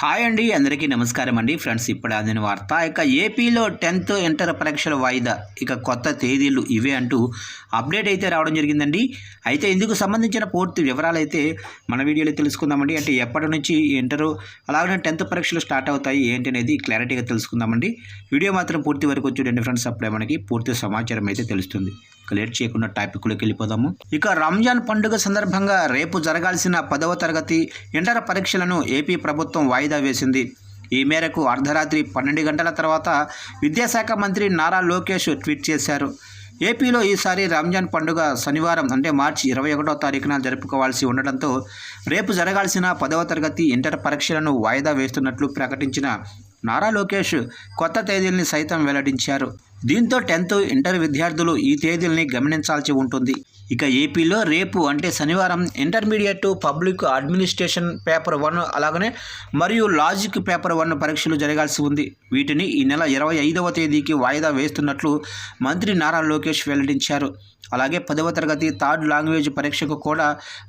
Hi అండి, అందరికీ నమస్కారం అండి. ఫ్రెండ్స్, ఇప్పుడు అందిన వార్త. ఇక ఏపీలో 10th ఇంటర్ పరీక్షల వాయిదా, ఇక కొత్త తేదీలు ఇవే అంటూ అప్డేట్ అయితే రావడం జరిగిందండి. అయితే ఇందుకు సంబంధించిన పూర్తి వివరాలు అయితే మన వీడియోలో తెలుసుకుందామండి. అంటే ఎప్పటి నుంచి ఇంటరు అలాగే 10th పరీక్షలు స్టార్ట్ అవుతాయి ఏంటి అనేది క్లారిటీగా తెలుసుకుందామండి. వీడియో మాత్రం పూర్తి వరకు చూడండి ఫ్రెండ్స్, అప్పుడే మనకి పూర్తి సమాచారం అయితే తెలుస్తుంది. లేట్ చేయకుండా టాపిక్లోకి వెళ్ళిపోదాము. ఇక రంజాన్ పండుగ సందర్భంగా రేపు జరగాల్సిన 10వ తరగతి ఇంటర్ పరీక్షలను ఏపీ ప్రభుత్వం వాయిదా వేసింది. ఈ మేరకు అర్ధరాత్రి 12 గంటల తర్వాత విద్యాశాఖ మంత్రి నారా లోకేష్ ట్వీట్ చేశారు. ఏపీలో ఈసారి రంజాన్ పండుగ శనివారం అంటే మార్చి 21వ తారీఖున జరుపుకోవాల్సి ఉండడంతో రేపు జరగాల్సిన 10వ తరగతి ఇంటర్ పరీక్షలను వాయిదా వేస్తున్నట్లు ప్రకటించిన నారా లోకేష్ కొత్త తేదీల్ని సైతం వెల్లడించారు. దీంతో 10th ఇంటర్ విద్యార్థులు ఈ తేదీల్ని గమనించాల్సి ఉంటుంది. ఇక ఏపీలో రేపు అంటే శనివారం ఇంటర్మీడియట్ పబ్లిక్ అడ్మినిస్ట్రేషన్ పేపర్ 1 అలాగనే మరియు లాజిక్ పేపర్ 1 పరీక్షలు జరగాల్సి ఉంది. వీటిని ఈ నెల 25వ తేదీకి వాయిదా వేస్తున్నట్లు మంత్రి నారా లోకేష్ వెల్లడించారు. అలాగే 10వ తరగతి థర్డ్ లాంగ్వేజ్ పరీక్షకు కూడా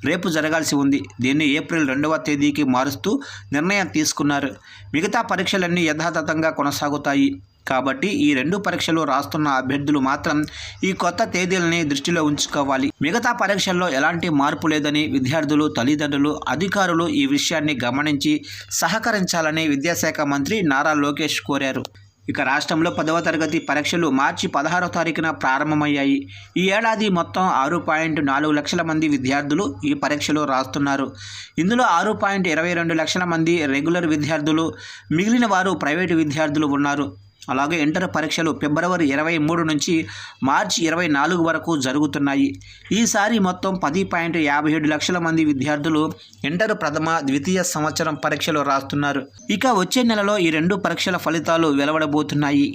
రేపు జరగాల్సి ఉంది. దీన్ని ఏప్రిల్ 2వ తేదీకి మారుస్తూ నిర్ణయం తీసుకున్నారు. మిగతా పరీక్షలన్నీ యథాతథంగా కొనసాగుతాయి. కాబట్టి ఈ 2 పరీక్షలు రాస్తున్న అభ్యర్థులు మాత్రం ఈ కొత్త తేదీలని దృష్టిలో ఉంచుకోవాలి. మిగతా పరీక్షల్లో ఎలాంటి మార్పు లేదని విద్యార్థులు, తల్లిదండ్రులు, అధికారులు ఈ విషయాన్ని గమనించి సహకరించాలని విద్యాశాఖ మంత్రి నారా లోకేష్ కోరారు. ఇక రాష్ట్రంలో 10వ తరగతి పరీక్షలు మార్చి 16వ తారీఖున ప్రారంభమయ్యాయి. ఈ ఏడాది మొత్తం 6.4 లక్షల మంది విద్యార్థులు ఈ పరీక్షలు రాస్తున్నారు. ఇందులో 6.22 లక్షల మంది రెగ్యులర్ విద్యార్థులు, మిగిలిన వారు ప్రైవేటు విద్యార్థులు ఉన్నారు. అలాగే ఇంటర్ పరీక్షలు ఫిబ్రవరి 23 నుంచి మార్చి 24 వరకు జరుగుతున్నాయి. ఈసారి మొత్తం 10.57 లక్షల మంది విద్యార్థులు ఇంటర్ ప్రథమ, ద్వితీయ సంవత్సరం పరీక్షలు రాస్తున్నారు. ఇక వచ్చే నెలలో ఈ 2 పరీక్షల ఫలితాలు వెలువడబోతున్నాయి.